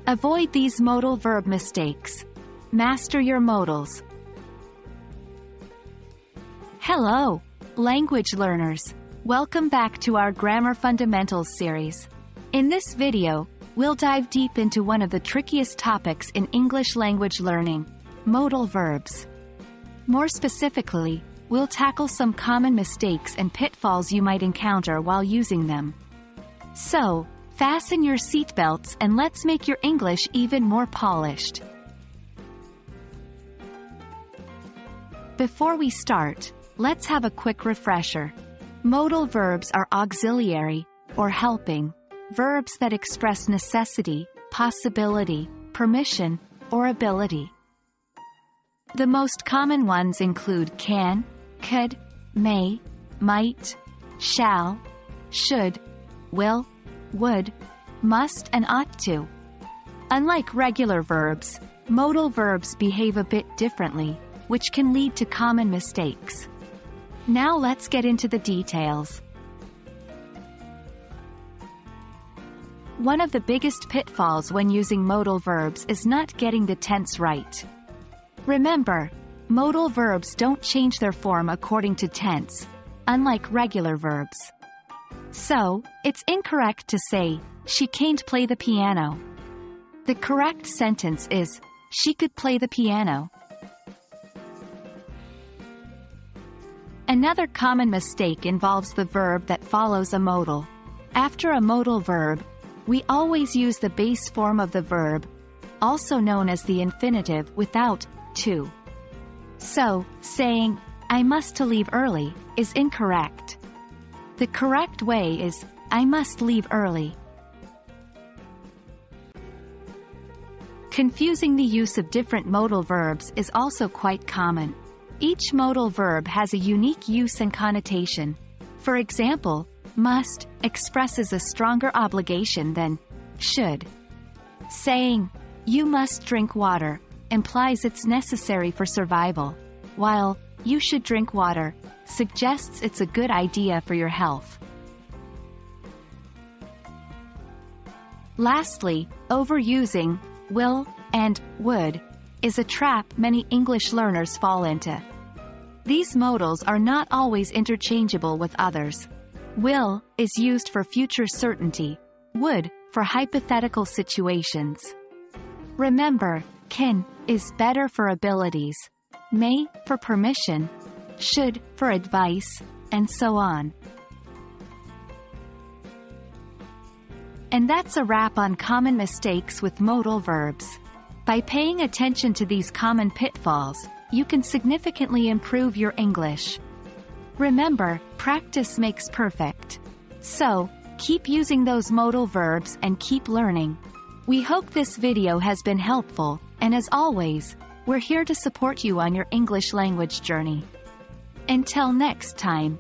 Avoid these modal verb mistakes. Master your modals. Hello, language learners. Welcome back to our Grammar Fundamentals series. In this video, we'll dive deep into one of the trickiest topics in English language learning, modal verbs. More specifically, we'll tackle some common mistakes and pitfalls you might encounter while using them. So, fasten your seatbelts and let's make your English even more polished. Before we start, let's have a quick refresher. Modal verbs are auxiliary, or helping, verbs that express necessity, possibility, permission, or ability. The most common ones include can, could, may, might, shall, should, will, would, must, and ought to. Unlike regular verbs, modal verbs behave a bit differently, which can lead to common mistakes. Now let's get into the details. One of the biggest pitfalls when using modal verbs is not getting the tense right. Remember, modal verbs don't change their form according to tense, unlike regular verbs. So, it's incorrect to say, she can't play the piano. The correct sentence is, she could play the piano. Another common mistake involves the verb that follows a modal. After a modal verb, we always use the base form of the verb, also known as the infinitive, without to. So, saying, I must to leave early, is incorrect. The correct way is, I must leave early. Confusing the use of different modal verbs is also quite common. Each modal verb has a unique use and connotation. For example, must expresses a stronger obligation than should. Saying, you must drink water, implies it's necessary for survival, while you should drink water suggests it's a good idea for your health. Lastly, overusing will and would is a trap many English learners fall into. These modals are not always interchangeable with others. Will is used for future certainty, would for hypothetical situations. Remember, can is better for abilities, may for permission, should for advice, and so on. And that's a wrap on common mistakes with modal verbs. By paying attention to these common pitfalls, you can significantly improve your English. Remember, practice makes perfect. So, keep using those modal verbs and keep learning. We hope this video has been helpful, and as always, we're here to support you on your English language journey. Until next time.